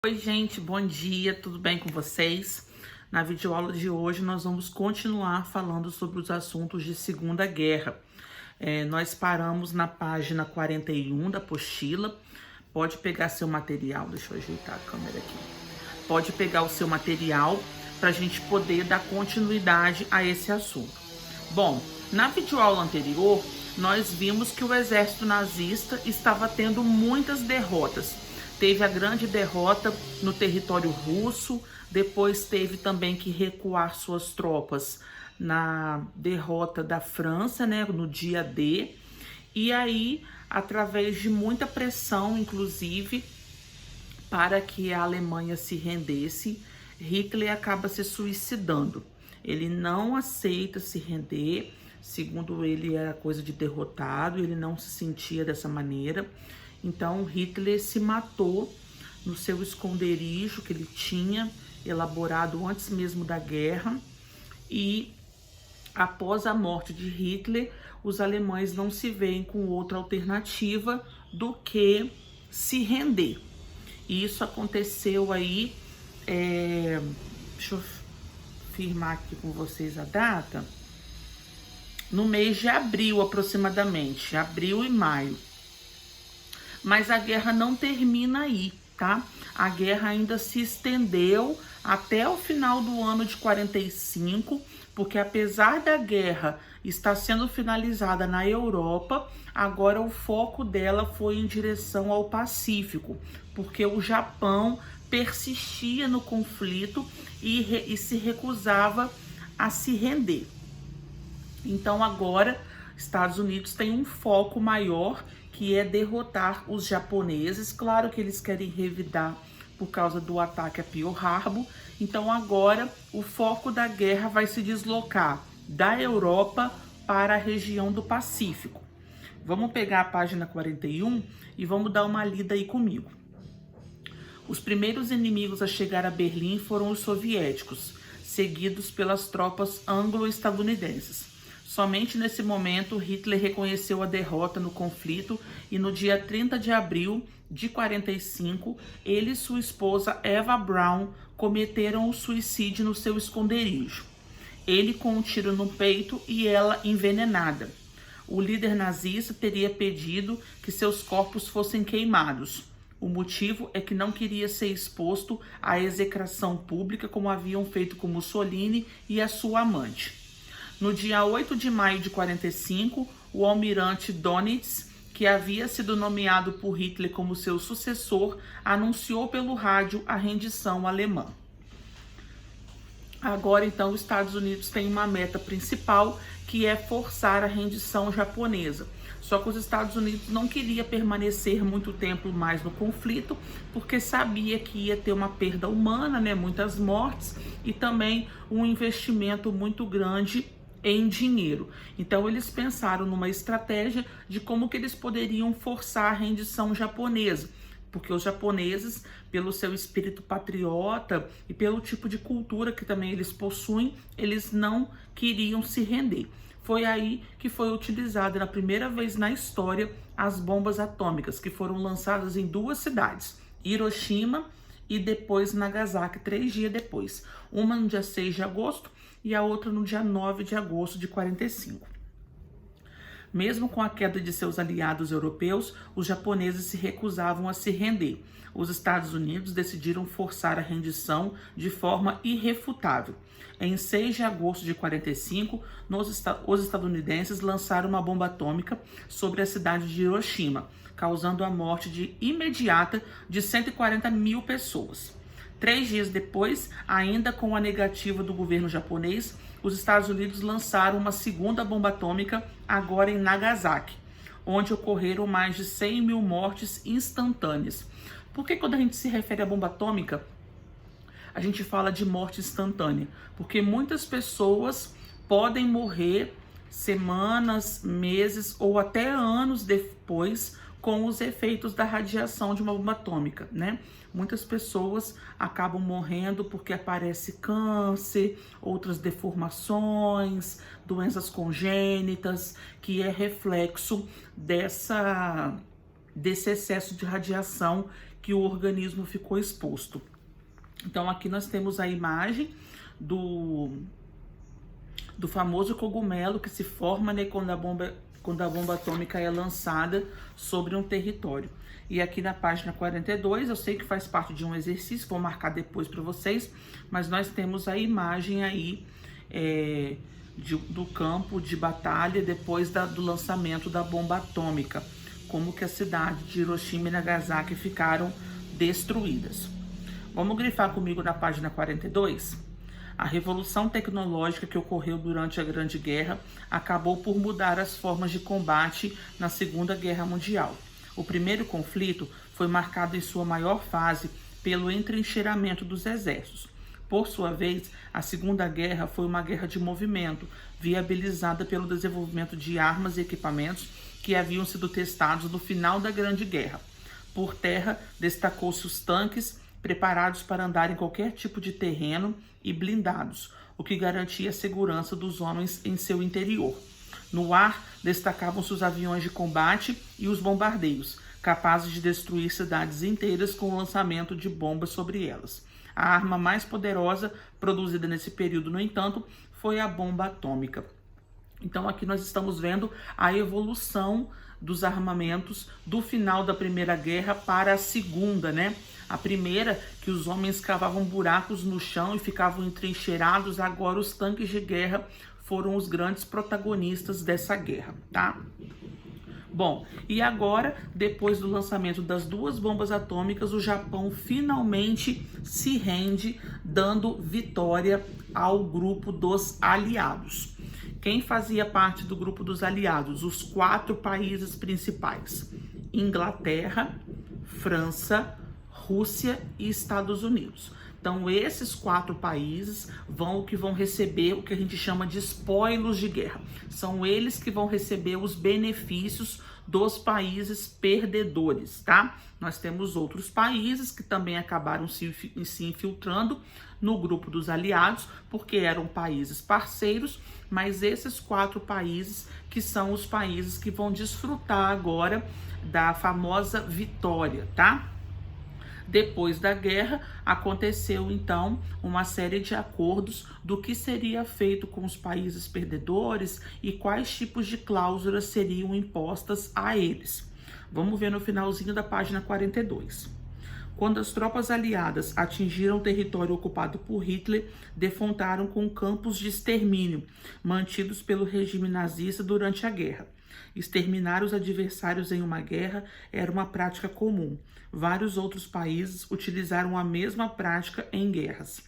Oi, gente, bom dia, tudo bem com vocês? Na videoaula de hoje nós vamos continuar falando sobre os assuntos de Segunda Guerra. Nós paramos na página 41 da apostila. Pode pegar seu material, deixa eu ajeitar a câmera aqui. Pode pegar o seu material para a gente poder dar continuidade a esse assunto. Bom, na videoaula anterior, nós vimos que o exército nazista estava tendo muitas derrotas. Teve a grande derrota no território russo, depois teve também que recuar suas tropas na derrota da França, né, no dia D. E aí, através de muita pressão, inclusive, para que a Alemanha se rendesse, Hitler acaba se suicidando. Ele não aceita se render, segundo ele era coisa de derrotado, ele não se sentia dessa maneira. Então Hitler se matou no seu esconderijo que ele tinha elaborado antes mesmo da guerra, e após a morte de Hitler, os alemães não se veem com outra alternativa do que se render. E isso aconteceu aí, deixa eu firmar aqui com vocês a data, no mês de abril aproximadamente, abril e maio. Mas a guerra não termina aí, tá? A guerra ainda se estendeu até o final do ano de 45, porque apesar da guerra estar sendo finalizada na Europa, agora o foco dela foi em direção ao Pacífico, porque o Japão persistia no conflito e se recusava a se render. Então agora Estados Unidos tem um foco maior, que é derrotar os japoneses. Claro que eles querem revidar por causa do ataque a Pearl Harbor. Então agora o foco da guerra vai se deslocar da Europa para a região do Pacífico. Vamos pegar a página 41 e vamos dar uma lida aí comigo. Os primeiros inimigos a chegar a Berlim foram os soviéticos, seguidos pelas tropas anglo-estadunidenses. Somente nesse momento, Hitler reconheceu a derrota no conflito e no dia 30 de abril de 45, ele e sua esposa Eva Braun cometeram o suicídio no seu esconderijo. Ele com um tiro no peito e ela envenenada. O líder nazista teria pedido que seus corpos fossem queimados. O motivo é que não queria ser exposto à execração pública como haviam feito com Mussolini e a sua amante. No dia 8 de maio de 45, o almirante Dönitz, que havia sido nomeado por Hitler como seu sucessor, anunciou pelo rádio a rendição alemã. Agora, então, os Estados Unidos têm uma meta principal, que é forçar a rendição japonesa. Só que os Estados Unidos não queria permanecer muito tempo mais no conflito, porque sabia que ia ter uma perda humana, né, muitas mortes, e também um investimento muito grande em dinheiro. Então eles pensaram numa estratégia de como que eles poderiam forçar a rendição japonesa, porque os japoneses, pelo seu espírito patriota e pelo tipo de cultura que também eles possuem, eles não queriam se render. Foi aí que foi utilizada na primeira vez na história as bombas atômicas, que foram lançadas em duas cidades, Hiroshima e depois Nagasaki, 3 dias depois. Uma no dia 6 de agosto e a outra no dia 9 de agosto de 45. Mesmo com a queda de seus aliados europeus, os japoneses se recusavam a se render. Os Estados Unidos decidiram forçar a rendição de forma irrefutável. Em 6 de agosto de 45, os estadunidenses lançaram uma bomba atômica sobre a cidade de Hiroshima, causando a morte imediata de 140 mil pessoas. 3 dias depois, ainda com a negativa do governo japonês, os Estados Unidos lançaram uma segunda bomba atômica, agora em Nagasaki, onde ocorreram mais de 100 mil mortes instantâneas. Por que quando a gente se refere à bomba atômica, a gente fala de morte instantânea? Porque muitas pessoas podem morrer semanas, meses ou até anos depois com os efeitos da radiação de uma bomba atômica, né? Muitas pessoas acabam morrendo porque aparece câncer, outras deformações, doenças congênitas, que é reflexo desse excesso de radiação que o organismo ficou exposto. Então aqui nós temos a imagem do famoso cogumelo que se forma, né, quando a bomba atômica é lançada sobre um território. E aqui na página 42, eu sei que faz parte de um exercício, vou marcar depois para vocês, mas nós temos a imagem aí do campo de batalha depois do lançamento da bomba atômica, como que a cidade de Hiroshima e Nagasaki ficaram destruídas. Vamos grifar comigo na página 42? A revolução tecnológica que ocorreu durante a Grande Guerra acabou por mudar as formas de combate na Segunda Guerra Mundial. O primeiro conflito foi marcado em sua maior fase pelo entrincheiramento dos exércitos. Por sua vez, a Segunda Guerra foi uma guerra de movimento, viabilizada pelo desenvolvimento de armas e equipamentos que haviam sido testados no final da Grande Guerra. Por terra, destacou-se os tanques, preparados para andar em qualquer tipo de terreno e blindados, o que garantia a segurança dos homens em seu interior. No ar, destacavam-se os aviões de combate e os bombardeios, capazes de destruir cidades inteiras com o lançamento de bombas sobre elas. A arma mais poderosa produzida nesse período, no entanto, foi a bomba atômica. Então aqui nós estamos vendo a evolução dos armamentos do final da Primeira Guerra para a Segunda, né? A primeira, que os homens cavavam buracos no chão e ficavam entrincheirados, agora os tanques de guerra foram os grandes protagonistas dessa guerra, tá? Bom, e agora, depois do lançamento das duas bombas atômicas, o Japão finalmente se rende, dando vitória ao grupo dos aliados. Quem fazia parte do grupo dos aliados? Os 4 países principais: Inglaterra, França, Rússia e Estados Unidos. Então, esses 4 países que vão receber o que a gente chama de spoilos de guerra. São eles que vão receber os benefícios dos países perdedores, tá? Nós temos outros países que também acabaram se infiltrando no grupo dos aliados, porque eram países parceiros, mas esses 4 países que são os países que vão desfrutar agora da famosa vitória, tá? Depois da guerra, aconteceu então uma série de acordos do que seria feito com os países perdedores e quais tipos de cláusulas seriam impostas a eles. Vamos ver no finalzinho da página 42. Quando as tropas aliadas atingiram o território ocupado por Hitler, defrontaram com campos de extermínio, mantidos pelo regime nazista durante a guerra. Exterminar os adversários em uma guerra era uma prática comum. Vários outros países utilizaram a mesma prática em guerras.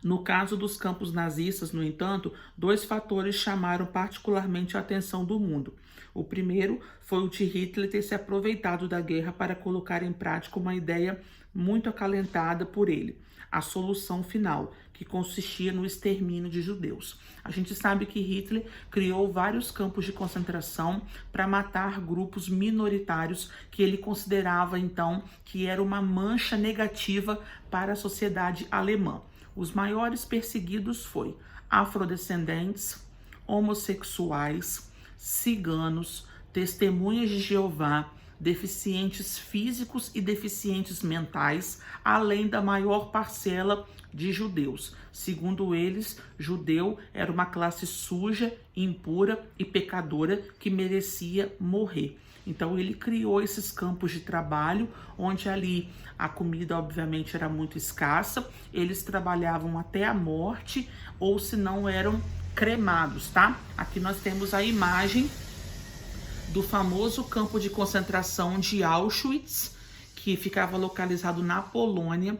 No caso dos campos nazistas, no entanto, 2 fatores chamaram particularmente a atenção do mundo. O primeiro foi o de Hitler ter se aproveitado da guerra para colocar em prática uma ideia muito acalentada por ele: a solução final, que consistia no extermínio de judeus. A gente sabe que Hitler criou vários campos de concentração para matar grupos minoritários que ele considerava, então, que era uma mancha negativa para a sociedade alemã. Os maiores perseguidos foram afrodescendentes, homossexuais, ciganos, testemunhas de Jeová, deficientes físicos e deficientes mentais, além da maior parcela de judeus. Segundo eles, judeu era uma classe suja, impura e pecadora que merecia morrer. Então ele criou esses campos de trabalho, onde ali a comida obviamente era muito escassa, eles trabalhavam até a morte, ou se não eram cremados, tá? Aqui nós temos a imagem do famoso campo de concentração de Auschwitz, que ficava localizado na Polônia,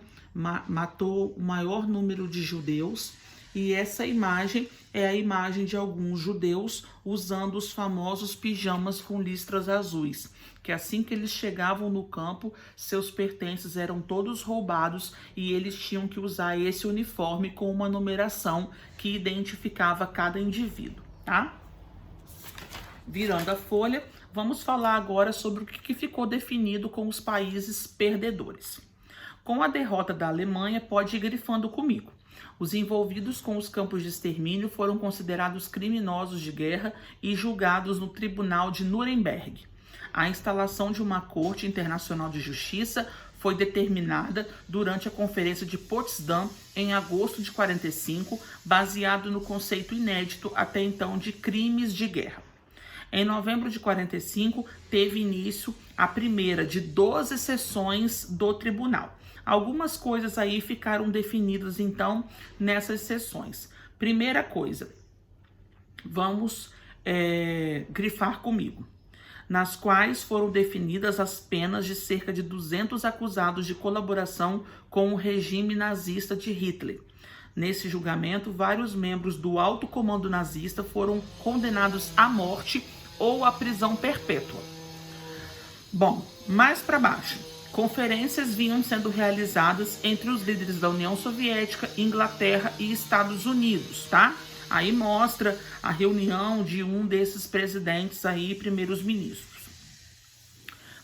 matou o maior número de judeus, e essa imagem é a imagem de alguns judeus usando os famosos pijamas com listras azuis, que assim que eles chegavam no campo, seus pertences eram todos roubados e eles tinham que usar esse uniforme com uma numeração que identificava cada indivíduo, tá? Virando a folha, vamos falar agora sobre o que ficou definido com os países perdedores. Com a derrota da Alemanha, pode ir grifando comigo. Os envolvidos com os campos de extermínio foram considerados criminosos de guerra e julgados no Tribunal de Nuremberg. A instalação de uma Corte Internacional de Justiça foi determinada durante a Conferência de Potsdam em agosto de 45, baseado no conceito inédito até então de crimes de guerra. Em novembro de 45, teve início a primeira de 12 sessões do tribunal. Algumas coisas aí ficaram definidas, então, nessas sessões. Primeira coisa, vamos grifar comigo. Nas quais foram definidas as penas de cerca de 200 acusados de colaboração com o regime nazista de Hitler. Nesse julgamento, vários membros do alto comando nazista foram condenados à morte ou à prisão perpétua. Bom, mais para baixo, conferências vinham sendo realizadas entre os líderes da União Soviética, Inglaterra e Estados Unidos, tá? Aí mostra a reunião de um desses presidentes aí, primeiros ministros.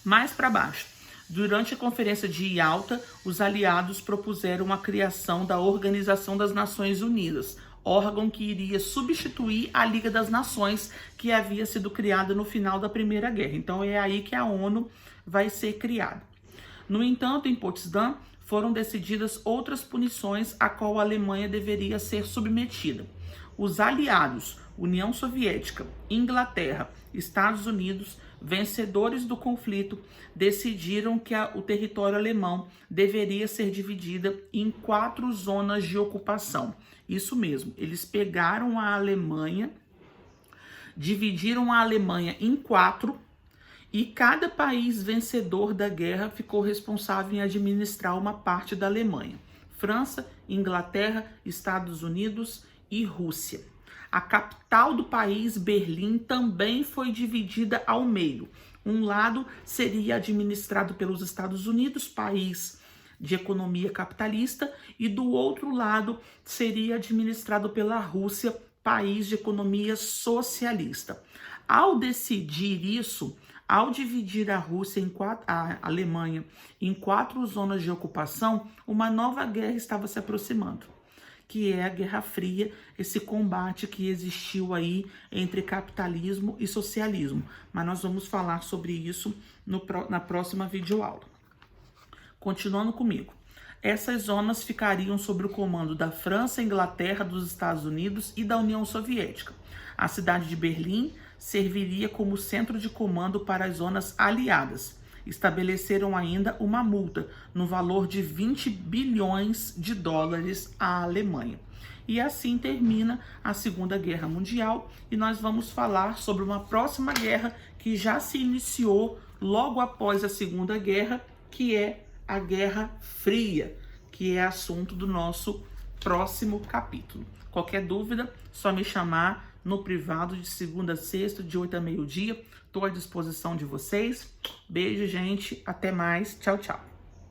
Mais para baixo, durante a Conferência de Yalta, os aliados propuseram a criação da Organização das Nações Unidas, órgão que iria substituir a Liga das Nações, que havia sido criada no final da Primeira Guerra. Então é aí que a ONU vai ser criada. No entanto, em Potsdam, foram decididas outras punições a qual a Alemanha deveria ser submetida. Os aliados, União Soviética, Inglaterra, Estados Unidos, vencedores do conflito, decidiram que o território alemão deveria ser dividido em 4 zonas de ocupação. Isso mesmo, eles pegaram a Alemanha, dividiram a Alemanha em 4 e cada país vencedor da guerra ficou responsável em administrar uma parte da Alemanha. França, Inglaterra, Estados Unidos e Rússia. A capital do país, Berlim, também foi dividida ao meio. Um lado seria administrado pelos Estados Unidos, país de economia capitalista, e do outro lado seria administrado pela Rússia, país de economia socialista. Ao decidir isso, ao dividir a Alemanha em 4 zonas de ocupação, uma nova guerra estava se aproximando, que é a Guerra Fria, esse combate que existiu aí entre capitalismo e socialismo. Mas nós vamos falar sobre isso na próxima videoaula. Continuando comigo. Essas zonas ficariam sob o comando da França, Inglaterra, dos Estados Unidos e da União Soviética. A cidade de Berlim serviria como centro de comando para as zonas aliadas. Estabeleceram ainda uma multa no valor de 20 bilhões de dólares à Alemanha. E assim termina a Segunda Guerra Mundial e nós vamos falar sobre uma próxima guerra que já se iniciou logo após a Segunda Guerra, que é a Guerra Fria, que é assunto do nosso próximo capítulo. Qualquer dúvida, só me chamar no privado de segunda a sexta, de 8 a meio-dia. Estou à disposição de vocês. Beijo, gente. Até mais. Tchau, tchau.